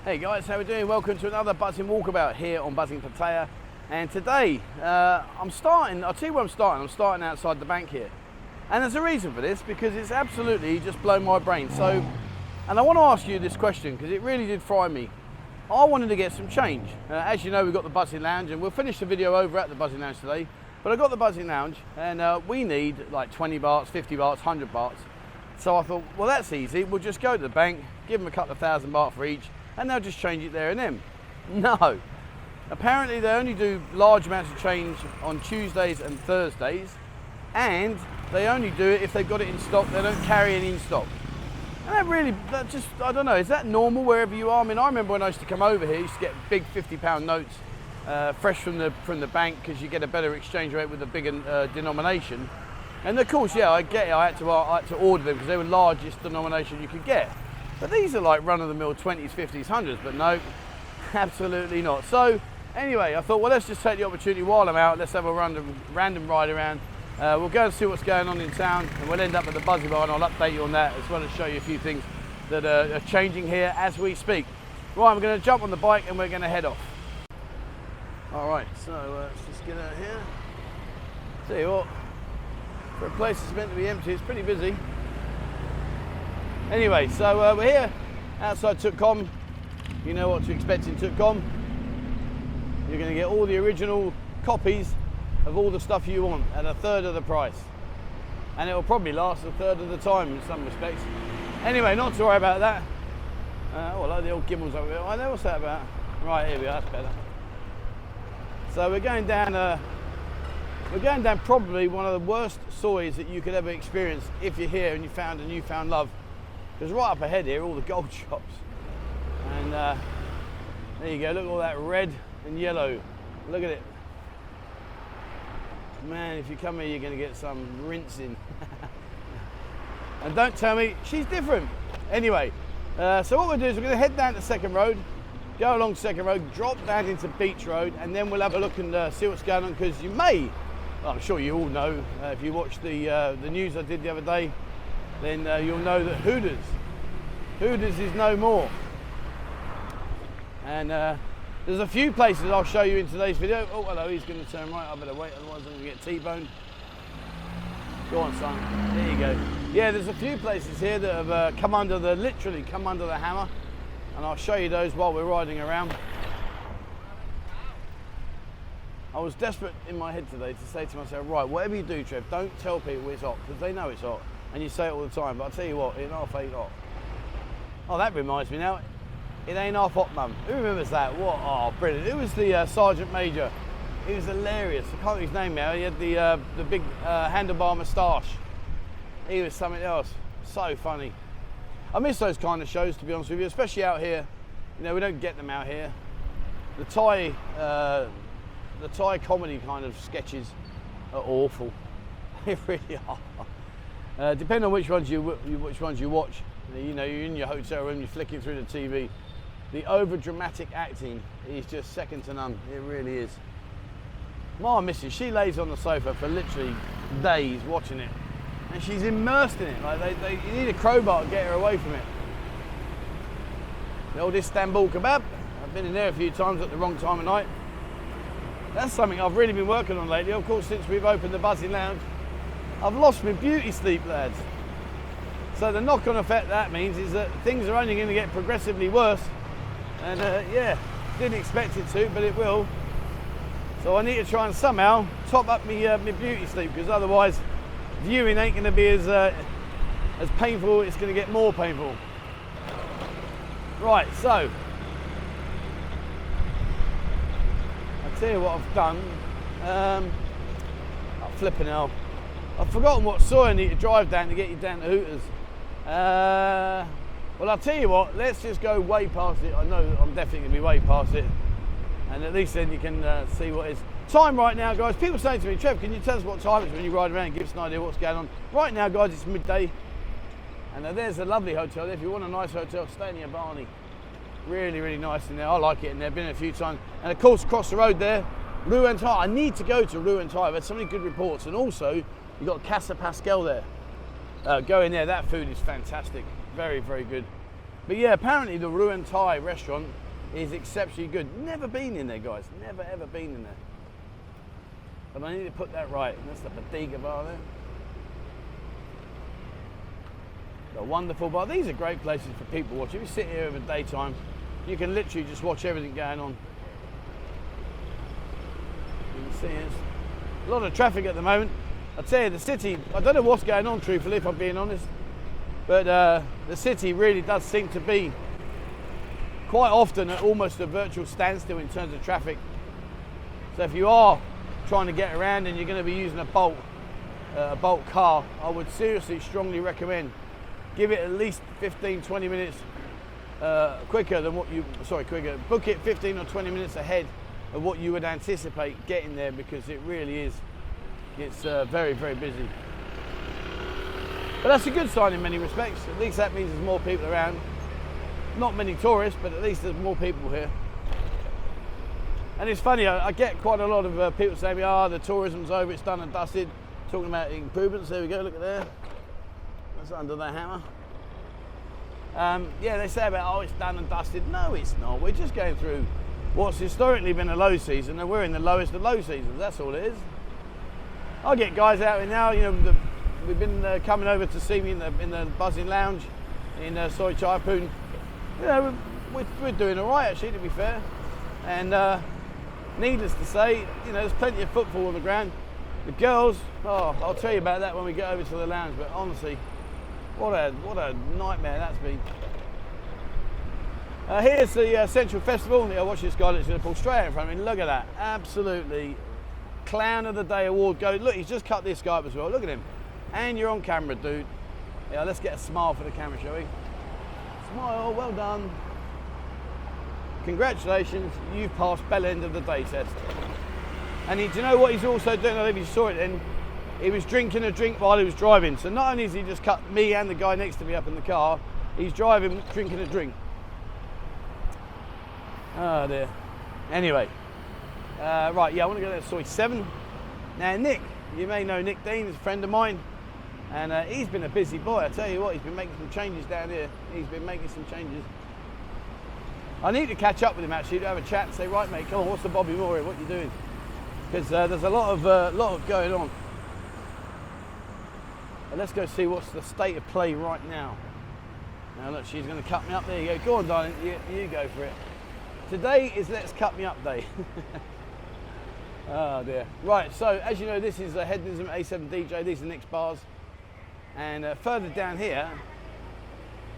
Hey guys, how we doing? Welcome to another Buzzin walkabout here on Buzzin Pattaya. And today, I'll tell you where I'm starting outside the bank here. And there's a reason for this, because it's absolutely just blown my brain. And I want to ask you this question, because it really did fry me. I wanted to get some change. As you know, we've got the Buzzin Lounge, and we'll finish the video over at the Buzzin Lounge today. But I've got the Buzzin Lounge, and we need like 20 bahts, 50 bahts, 100 bahts. So I thought, well, that's easy. We'll just go to the bank, give them a couple of thousand baht for each, and they'll just change it there and then. No. Apparently they only do large amounts of change on Tuesdays and Thursdays, and they only do it if they've got it in stock. They don't carry it in stock. And I don't know, is that normal wherever you are? I mean, I remember when I used to come over here, I used to get big £50 notes fresh from the bank, because you get a better exchange rate with a bigger denomination. And of course, yeah, I get it, I had to order them because they were the largest denomination you could get. But these are like run-of-the-mill 20s, 50s, 100s, but no, absolutely not. So anyway, I thought, well, let's just take the opportunity while I'm out, let's have a random ride around. We'll go and see what's going on in town, and we'll end up at the Buzzin bar, and I'll update you on that, as well as show you a few things that are changing here as we speak. Right, we're going to jump on the bike and we're going to head off. All right, so let's just get out here. Tell you what, for a place that's meant to be empty, it's pretty busy. Anyway, so we're here outside Treetown. You know what to expect in Treetown. You're going to get all the original copies of all the stuff you want at a third of the price. And it will probably last a third of the time in some respects. Anyway, not to worry about that. Oh, I like the old gimbals over there. I know what's that about. Right, here we are, that's better. So we're going down probably one of the worst soys that you could ever experience if you're here and you found a newfound love. Because right up ahead here are all the gold shops. And there you go, look at all that red and yellow. Look at it. Man, if you come here, you're going to get some rinsing. And don't tell me she's different. Anyway, so what we'll do is we're going to head down to Second Road, go along Second Road, drop down into Beach Road, and then we'll have a look and see what's going on, because you may, well, I'm sure you all know, if you watched the news I did the other day, then you'll know that Hooters is no more. And there's a few places I'll show you in today's video. Oh, hello, he's going to turn right. I better wait, otherwise I'm going to get T-boned. Go on, son. There you go. Yeah, there's a few places here that have literally come under the hammer. And I'll show you those while we're riding around. I was desperate in my head today to say to myself, right, whatever you do, Trev, don't tell people it's hot, because they know it's hot. And you say it all the time, but I'll tell you what, it ain't hot. Oh, that reminds me now. It ain't half hot, mum. Who remembers that? What? Oh, brilliant. It was the Sergeant Major. He was hilarious. I can't remember his name now. He had the big handlebar moustache. He was something else. So funny. I miss those kind of shows, to be honest with you, especially out here. You know, we don't get them out here. The Thai comedy kind of sketches are awful. They really are. Depending on which ones you watch. You know, you're in your hotel room, you're flicking through the TV. The over-dramatic acting is just second to none. It really is. My missus, she lays on the sofa for literally days watching it, and she's immersed in it. Like you need a crowbar to get her away from it. The old Istanbul kebab. I've been in there a few times at the wrong time of night. That's something I've really been working on lately. Of course, since we've opened the Buzzin Lounge, I've lost my beauty sleep, lads. So the knock-on effect that means is that things are only going to get progressively worse. And yeah, didn't expect it to, but it will. So I need to try and somehow top up my beauty sleep, because otherwise viewing ain't going to be as painful. It's going to get more painful. Right, so I'll tell you what I've done. I'm flipping hell. I've forgotten what soy I need to drive down to get you down to Hooters. Well, I'll tell you what, let's just go way past it. I know I'm definitely going to be way past it. And at least then you can see what is. Time right now, guys. People say to me, Trev, can you tell us what time it's when you ride around and give us an idea what's going on? Right now, guys, it's midday. And there's a lovely hotel there. If you want a nice hotel, stay near Barney. Really, really nice in there. I like it in there. Been in a few times. And of course, across the road there, Ruan Thai. I need to go to Ruan Thai. I've had so many good reports. And also, you've got Casa Pascal there. Go in there. That food is fantastic. Very, very good. But yeah, apparently the Ruan Thai restaurant is exceptionally good. Never been in there, guys. Never ever been in there. But I need to put that right. That's the Pattaya bar there. A wonderful bar. These are great places for people watching. If you sit here over daytime, you can literally just watch everything going on. You can see there's a lot of traffic at the moment. I tell you, the city, I don't know what's going on, truthfully, if I'm being honest, but the city really does seem to be quite often at almost a virtual standstill in terms of traffic. So if you are trying to get around and you're going to be using a Bolt car, I would seriously strongly recommend give it at least 15-20 minutes quicker than what you, book it 15 or 20 minutes ahead of what you would anticipate getting there, because it really is, it's very, very busy. But that's a good sign in many respects. At least that means there's more people around. Not many tourists, but at least there's more people here. And it's funny, I get quite a lot of people saying, the tourism's over, it's done and dusted. Talking about improvements, there we go, look at there. That's under the hammer. Yeah, they say about, it's done and dusted. No, it's not. We're just going through what's historically been a low season, and we're in the lowest of low seasons. That's all it is. I get guys out here now, we've been coming over to see me in the Buzzin lounge in Soi Chai Poon. We're doing all right, actually, to be fair. And needless to say, there's plenty of footfall on the ground. The girls, I'll tell you about that when we get over to the lounge, but honestly, what a nightmare that's been. Here's the Central Festival. Watch this guy that's going to pull straight out in front of me. Look at that, absolutely Clown of the Day award goes. Look, he's just cut this guy up as well, look at him. And you're on camera, dude. Yeah, let's get a smile for the camera, shall we? Smile, well done. Congratulations, you've passed bell end of the day test. And do you know what he's also doing? I don't know if you saw it then. He was drinking a drink while he was driving. So not only has he just cut me and the guy next to me up in the car, he's driving, drinking a drink. Oh dear. Anyway, right, yeah, I want to go to Soi 7. Now Nick, you may know Nick Dean, is a friend of mine. And he's been a busy boy, I tell you what, he's been making some changes down here. He's been making some changes. I need to catch up with him actually, to have a chat and say, right mate, come on, what's the Bobby Moore here, what are you doing? Because there's a lot of going on. But let's go see what's the state of play right now. Now look, she's going to cut me up. There you go. Go on, darling. You go for it. Today is Let's Cut Me Up Day. Oh dear. Right. So as you know, this is a Hedonism A7 DJ. These are Nick's bars. And further down here,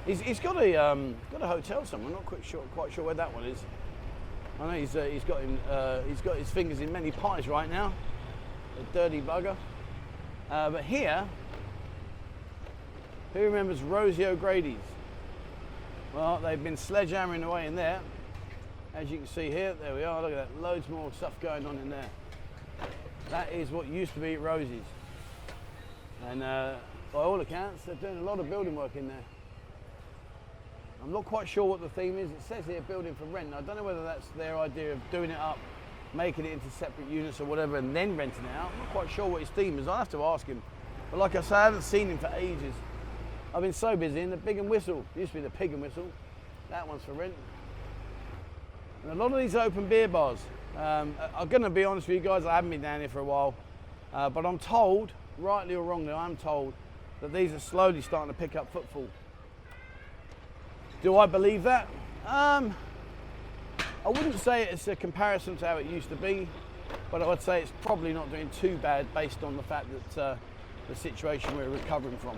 he's got a hotel somewhere. Not quite sure where that one is. I know he's got his fingers in many pies right now. A dirty bugger. But here, who remembers Rosie O'Grady's? Well, they've been sledgehammering away in there. As you can see here, there we are, look at that, loads more stuff going on in there. That is what used to be Rosie's. And by all accounts, they're doing a lot of building work in there. I'm not quite sure what the theme is. It says here building for rent. I don't know whether that's their idea of doing it up, making it into separate units or whatever, and then renting it out. I'm not quite sure what his theme is. I'll have to ask him. But like I say, I haven't seen him for ages. I've been so busy in the Pig and Whistle. It used to be the Pig and Whistle. That one's for rent. And a lot of these open beer bars. I'm going to be honest with you guys, I haven't been down here for a while. But I'm told, rightly or wrongly, I'm told that these are slowly starting to pick up footfall. Do I believe that? I wouldn't say it's a comparison to how it used to be, but I would say it's probably not doing too bad based on the fact that the situation we're recovering from.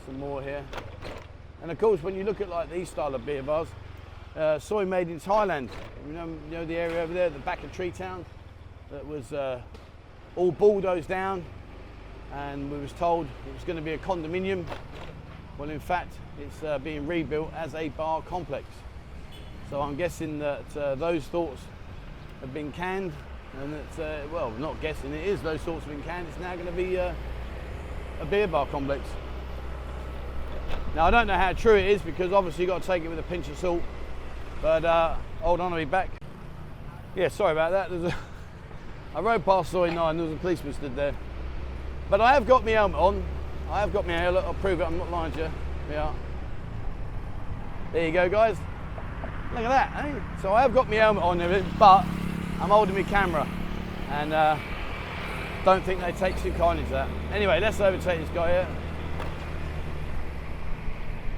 Some more here. And of course, when you look at like these style of beer bars, Soy made in Thailand. You know the area over there at the back of Treetown that was all bulldozed down, and we was told it was going to be a condominium. Well, in fact, it's being rebuilt as a bar complex. So I'm guessing that those thoughts have been canned, and that, well, not guessing, it is, those thoughts have been canned. It's now going to be a beer bar complex. Now, I don't know how true it is, because obviously you've got to take it with a pinch of salt. But hold on, I'll be back. Yeah, sorry about that. I rode past Soy 9, there was a policeman stood there. But I have got my helmet on. I have got my helmet, I'll prove it, I'm not lying to you. Yeah. There you go, guys. Look at that, eh? So I have got my helmet on and everything, but I'm holding my camera, and don't think they take too kindly to that. Anyway, let's overtake this guy here.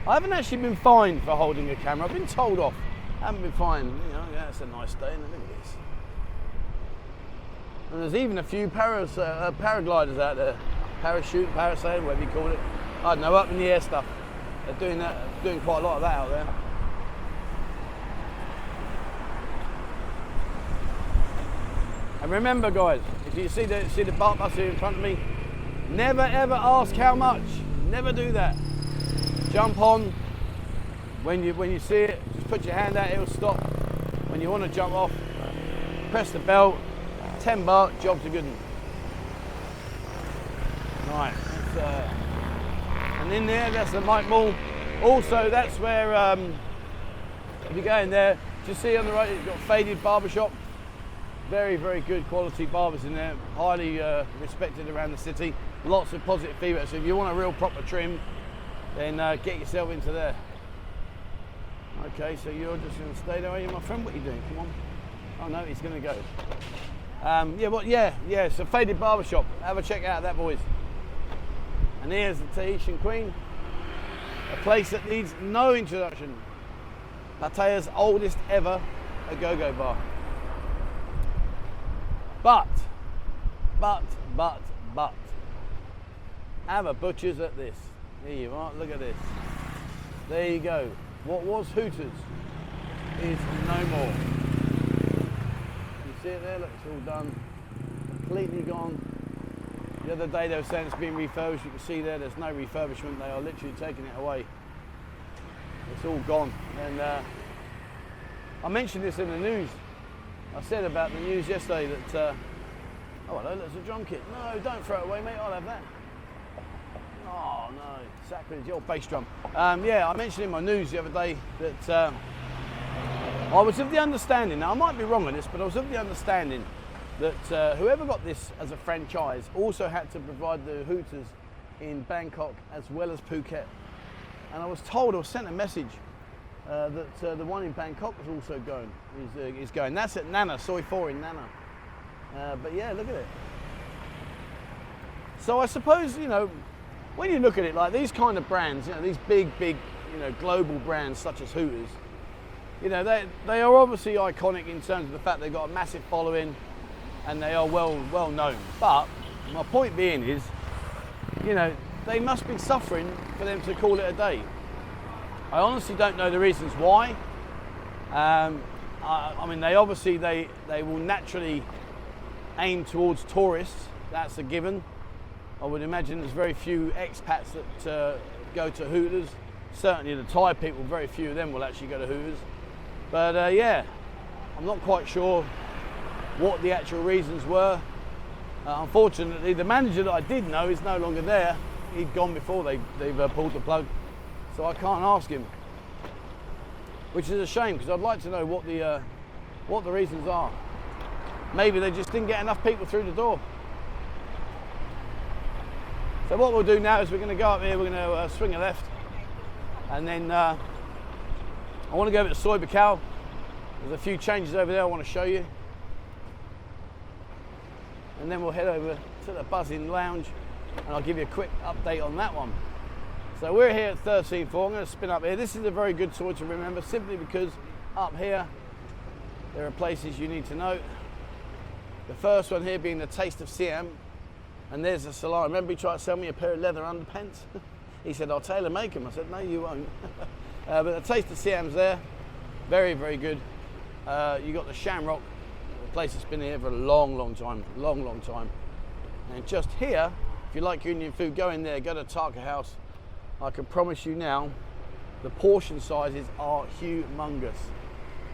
I haven't actually been fined for holding a camera. I've been told off. I haven't been fined. You know, yeah, it's a nice day. Look at this. And there's even a few paragliders out there. Parachute, parasailing, whatever you call it. I don't know, up in the air stuff. They're doing quite a lot of that out there. And remember, guys, if you see the BART bus here in front of me, never ever ask how much. Never do that. Jump on. When you see it, just put your hand out, it'll stop. When you want to jump off, press the bell. 10 baht, job's a good one. Right, and in there, that's the Mike Mall. Also, that's where, if you go in there, just see on the right, you've got Faded Barbershop. Very, very good quality barbers in there, highly respected around the city. Lots of positive feedback, so if you want a real proper trim, then get yourself into there. Okay, so you're just going to stay there, are you, my friend? What are you doing? Come on. Oh no, he's going to go. Yeah, so Faded Barbershop. Have a check out that, boys. And here's the Tahitian Queen, a place that needs no introduction. Pattaya's oldest ever go-go bar. But, have a butcher's at this. Here you are, look at this. There you go. What was Hooters is no more. You see it there? Look, it's all done. Completely gone. The other day they were saying it's being refurbished. You can see there's no refurbishment. They are literally taking it away. It's all gone. And I mentioned this in the news. I said about the news yesterday that, oh hello, there's a drum kit. No, don't throw it away, mate, I'll have that. Oh no, sacrilege, the old bass drum. Yeah, I mentioned in my news the other day that I was of the understanding, now I might be wrong on this, but I was of the understanding that whoever got this as a franchise also had to provide the Hooters in Bangkok as well as Phuket. And I was told, I was sent a message that the one in Bangkok was also going, is going. That's at Nana, Soi 4 in Nana. But yeah, look at it. So I suppose, you know, when you look at it like these kind of brands, you know, these big, you know, global brands such as Hooters, you know, they are obviously iconic in terms of the fact they've got a massive following and they are well known. But my point being is, you know, they must be suffering for them to call it a day. I honestly don't know the reasons why. I mean, they obviously they will naturally aim towards tourists. That's a given. I would imagine there's very few expats that go to Hooters. Certainly the Thai people, very few of them will actually go to Hooters. But yeah, I'm not quite sure what the actual reasons were. Unfortunately, the manager that I did know is no longer there. He'd gone before they've pulled the plug. So I can't ask him, which is a shame because I'd like to know what the reasons are. Maybe they just didn't get enough people through the door. So what we'll do now is we're going to go up here, we're going to swing a left, and then I want to go over to Soi Buakhao. There's a few changes over there I want to show you. And then we'll head over to the Buzzin lounge and I'll give you a quick update on that one. So we're here at 13.4, I'm going to spin up here. This is a very good tour to remember simply because up here there are places you need to know. The first one here being the Taste of Siam, and there's a salon. Remember he tried to sell me a pair of leather underpants? He said, I'll tailor make them. I said, no you won't. But the Taste of Siam's there, very, very good. You got the Shamrock, the place that's been here for a long time. And just here, if you like your Indian food, go in there, go to Taka House. I can promise you now, the portion sizes are humongous.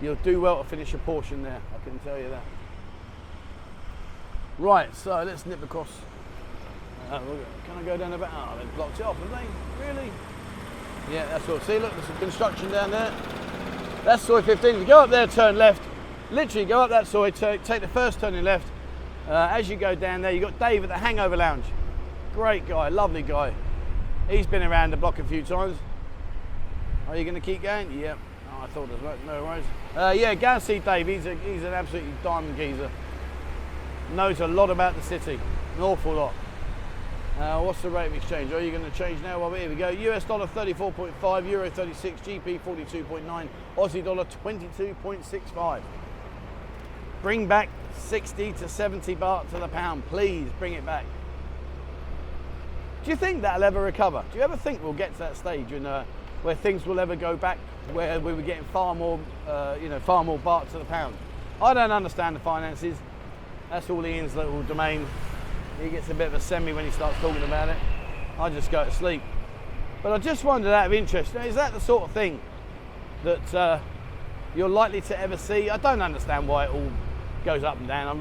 You'll do well to finish a portion there, I can tell you that. Right, so let's nip across. Can I go down about? Oh, they've blocked it off, have they? Really? Yeah, that's all. See, look, there's some construction down there. That's Soi 15. You go up there, turn left. Literally go up that Soi, take the first turning left. As you go down there, you've got Dave at the Hangover Lounge. Great guy, lovely guy. He's been around the block a few times. Are you going to keep going? Yep. Oh, I thought as much. No worries. Yeah, go and see Dave. He's an absolutely diamond geezer. Knows a lot about the city. An awful lot. What's the rate of exchange? Are you going to change now? Well, here we go. US dollar 34.5, Euro 36, GP 42.9, Aussie dollar 22.65. Bring back 60 to 70 baht to the pound. Please bring it back. Do you think that'll ever recover? Do you ever think we'll get to that stage where things will ever go back where we were getting far more baht to the pound? I don't understand the finances. That's all Ian's little domain. He gets a bit of a semi when he starts talking about it. I just go to sleep. But I just wondered, out of interest, is that the sort of thing that you're likely to ever see? I don't understand why it all goes up and down. I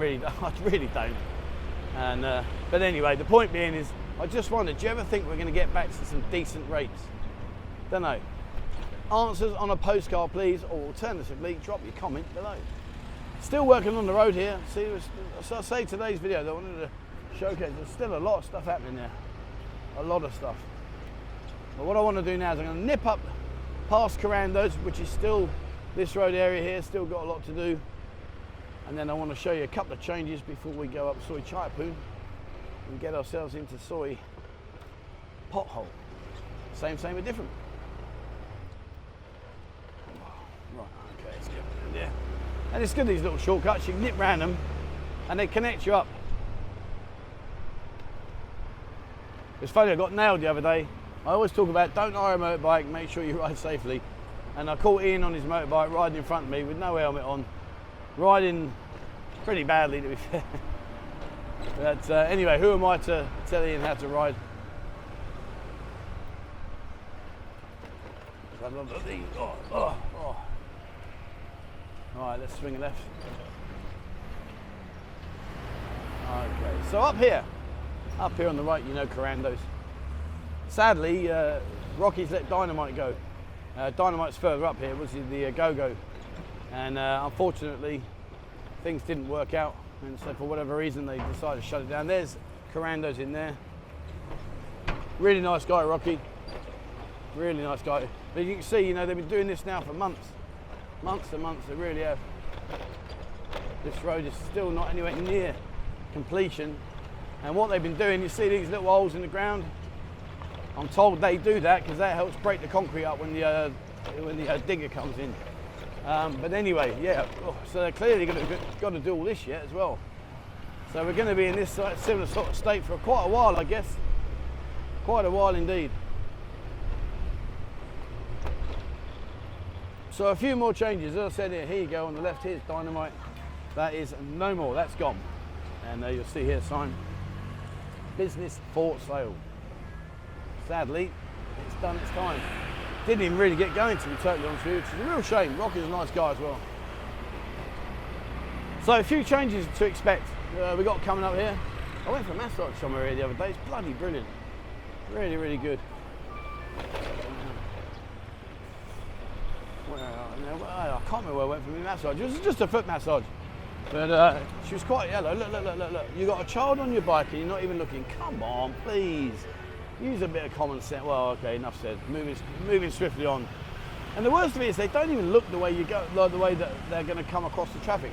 really don't. And but anyway, the point being is, I just wondered, do you ever think we're going to get back to some decent rates? Don't know. Answers on a postcard, please, or alternatively, drop your comment below. Still working on the road here. See, so I say today's video that I wanted to showcase. There's still a lot of stuff happening there. A lot of stuff. But what I want to do now is I'm going to nip up past Carandos, which is still this road area here. Still got a lot to do. And then I want to show you a couple of changes before we go up Soy Chaipoon and get ourselves into Soy Pothole. Same but different. Right, okay, let's get in there. And it's good, these little shortcuts. You can nip round them and they connect you up. It's funny, I got nailed the other day. I always talk about don't hire a motorbike, make sure you ride safely. And I caught Ian on his motorbike riding in front of me with no helmet on, riding pretty badly to be fair. But anyway, who am I to tell Ian how to ride? Alright, let's swing left. Okay, so up here on the right, you know Carandos. Sadly, Rocky's let Dynamite go. Dynamite's further up here, was the Go-Go. And unfortunately, things didn't work out. And so for whatever reason, they decided to shut it down. There's Carandos in there. Really nice guy, Rocky. Really nice guy. But you can see, you know, they've been doing this now for months. Months and months, they really have. This road is still not anywhere near completion. And what they've been doing, you see these little holes in the ground? I'm told they do that because that helps break the concrete up when the digger comes in. But anyway, yeah, so they're clearly got to do all this yet as well. So we're going to be in this similar sort of state for quite a while, I guess. Quite a while indeed. So a few more changes. As I said, here you go on the left, here's Dynamite. That is no more, that's gone. And you'll see here a sign, business for sale. Sadly, it's done its time. Didn't even really get going, to be totally honest with you, which is a real shame. Rocky's a nice guy as well. So a few changes to expect. We got coming up here. I went for a massage somewhere here the other day. It's bloody brilliant. Really, really good. I can't remember where I went for my massage. It was just a foot massage. But she was quite yellow. Look. You got a child on your bike and you're not even looking. Come on, please. Use a bit of common sense. Well, okay, enough said. Moving swiftly on. And the worst of it is they don't even look the way you go, like the way that they're going to come across the traffic.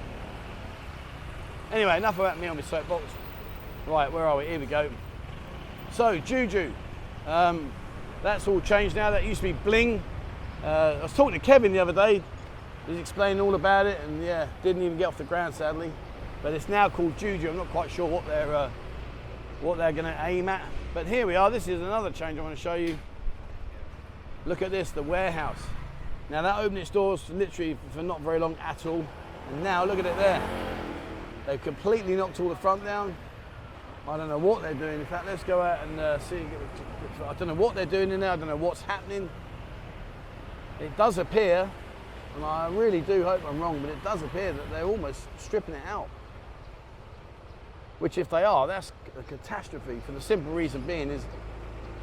Anyway, enough about me on my soapbox. Right, where are we? Here we go. So, JUJU. That's all changed now. That used to be BLING. I was talking to Kevin the other day. He was explaining all about it, and yeah, didn't even get off the ground sadly. But it's now called JUJU. I'm not quite sure what they're going to aim at. But here we are. This is another change I want to show you. Look at this, the warehouse. Now that opened its doors literally for not very long at all, and now look at it there. They've completely knocked all the front down. I don't know what they're doing. In fact, let's go out and see. I don't know what they're doing in there. I don't know what's happening. It does appear, and I really do hope I'm wrong, but it does appear that they're almost stripping it out. Which, if they are, that's a catastrophe, for the simple reason being is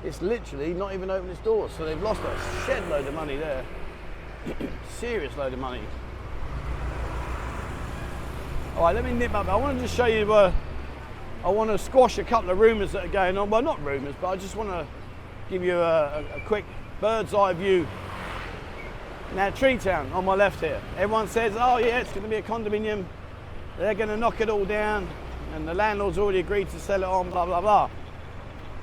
it's literally not even opened its doors. So they've lost a shed load of money there. Serious load of money. All right, let me nip up. I want to just show you, I want to squash a couple of rumours that are going on. Well, not rumours, but I just want to give you a quick bird's eye view Now Treetown on my left here. Everyone says, oh yeah, it's going to be a condominium. They're going to knock it all down and the landlord's already agreed to sell it on, blah, blah, blah.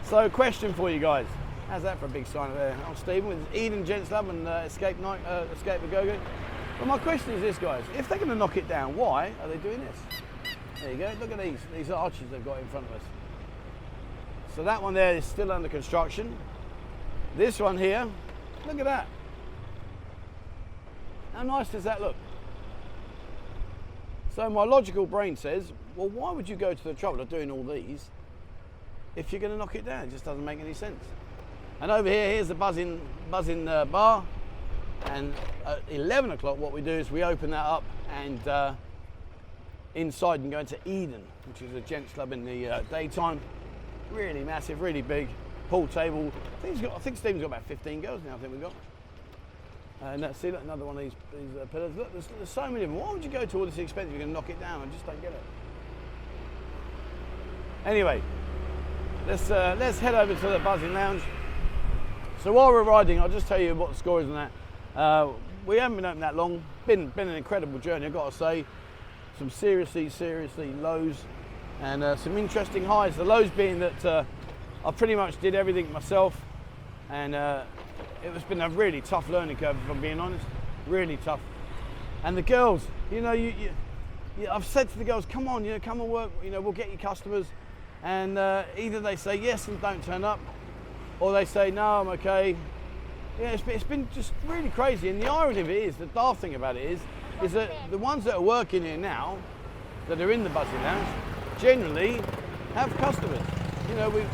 So question for you guys. How's that for a big sign there? I'm Stephen with Eden Gents Club and Escape the Go-Go. Well, my question is this, guys. If they're going to knock it down, why are they doing this? There you go. Look at these arches they've got in front of us. So that one there is still under construction. This one here, look at that. How nice does that look? So my logical brain says, well, why would you go to the trouble of doing all these if you're going to knock it down? It just doesn't make any sense. And over here, here's the Buzzin bar. And at 11 o'clock, what we do is we open that up and inside and go into Eden, which is a gents club in the daytime. Really massive, really big pool table. I think Stephen's got about 15 girls now, I think we've got. And see, look, another one of these pillars. Look, there's so many of them. Why would you go to all this expense if you're going to knock it down? I just don't get it. Anyway, let's head over to the Buzzin Lounge. So while we're riding, I'll just tell you what the score is on that. We haven't been open that long. Been an incredible journey, I've got to say. Some seriously lows and some interesting highs. The lows being that I pretty much did everything myself, and it's been a really tough learning curve, if I'm being honest. Really tough. And the girls, you know, I've said to the girls, come on, come and work, we'll get you customers. And either they say yes and don't turn up, or they say no, I'm okay. Yeah, it's been just really crazy. And the irony of it is, the daft thing about it is that the ones that are working here now, that are in the Buzzin Lounge, generally have customers.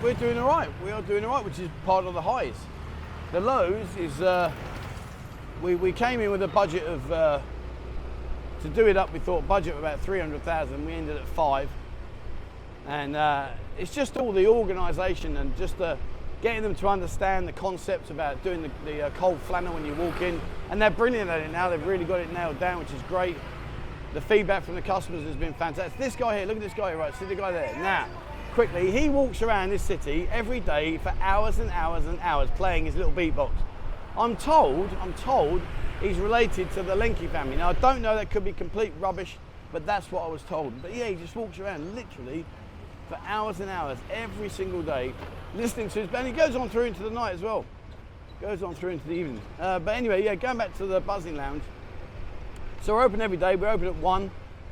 We're doing all right. We are doing all right, which is part of the highs. The lows is we came in with a budget of to do it up. We thought budget of about 300,000. We ended at 5, and it's just all the organisation and just getting them to understand the concepts about doing the cold flannel when you walk in, and they're brilliant at it now. They've really got it nailed down, which is great. The feedback from the customers has been fantastic. This guy here, look at this guy here, right? See the guy there? Now, quickly, he walks around this city every day for hours and hours and hours playing his little beatbox. I'm told he's related to the Lenky family. Now, I don't know, that could be complete rubbish, but that's what I was told. But yeah, he just walks around literally for hours and hours every single day listening to his band. He goes on through into the night as well. Goes on through into the evening. But anyway, yeah, going back to the Buzzin Lounge. So we're open every day. We're open at 1.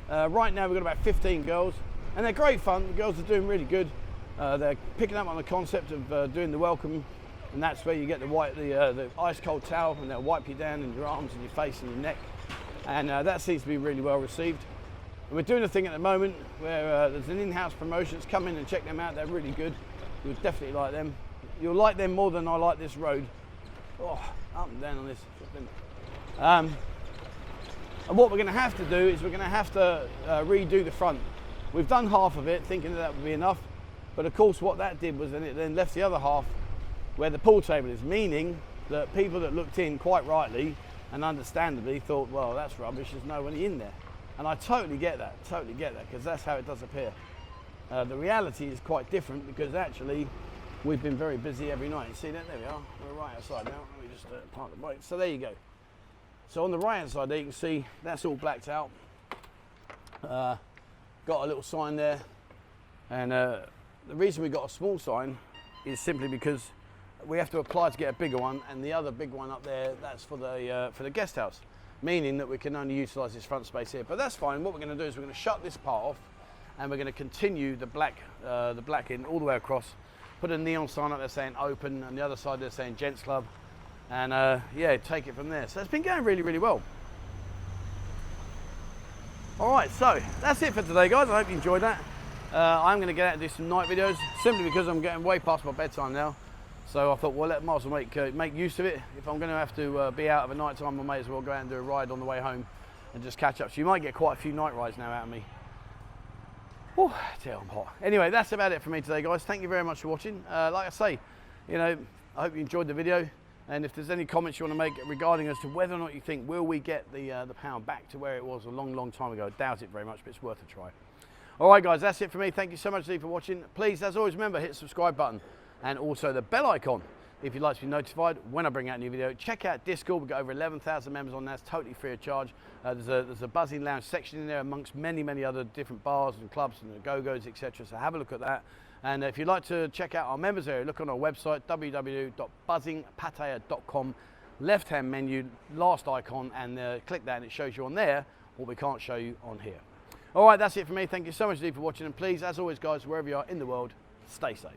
Right now we've got about 15 girls, and they're great fun. The girls are doing really good. They're picking up on the concept of doing the welcome, and that's where you get the ice cold towel, and they'll wipe you down in your arms and your face and your neck, and that seems to be really well received. And we're doing a thing at the moment where there's an in-house promotion. Come in and check them out. They're really good. You'll definitely like them. You'll like them more than I like this road. Oh, up and down on this. And what we're going to have to do is we're going to have to redo the front. We've done half of it, thinking that would be enough. But of course what that did was it then left the other half where the pool table is, meaning that people that looked in quite rightly and understandably thought, well, that's rubbish, there's nobody in there. And I totally get that, because that's how it does appear. The reality is quite different, because actually we've been very busy every night. You see that? There we are. We're right outside now. Let me just park the bike. So there you go. So on the right hand side there, you can see that's all blacked out. Got a little sign there, and the reason we got a small sign is simply because we have to apply to get a bigger one, and the other big one up there, that's for the guest house, meaning that we can only utilise this front space here. But that's fine. What we're going to do is we're going to shut this part off, and we're going to continue the black in all the way across. Put a neon sign up there saying open, and the other side they're saying Gents Club, and yeah, take it from there. So it's been going really, really well. All right, so that's it for today, guys. I hope you enjoyed that. I'm going to get out and do some night videos, simply because I'm getting way past my bedtime now. So I thought, well, might as well make use of it. If I'm going to have to be out of a night time, I may as well go out and do a ride on the way home and just catch up. So you might get quite a few night rides now out of me. Oh, I'm hot. Anyway, that's about it for me today, guys. Thank you very much for watching. Like I say, I hope you enjoyed the video. And if there's any comments you want to make regarding as to whether or not you think, will we get the pound back to where it was a long, long time ago? I doubt it very much, but it's worth a try. All right, guys, that's it for me. Thank you so much for watching. Please, as always, remember, hit the subscribe button and also the bell icon if you'd like to be notified when I bring out a new video. Check out Discord. We've got over 11,000 members on there. It's totally free of charge. There's a Buzzin lounge section in there amongst many other different bars and clubs and the go-go's, etc. So have a look at that. And if you'd like to check out our members area, look on our website, www.buzzingpattaya.com. Left-hand menu, last icon, and click that and it shows you on there what we can't show you on here. All right, that's it for me. Thank you so much indeed for watching, and please, as always guys, wherever you are in the world, stay safe.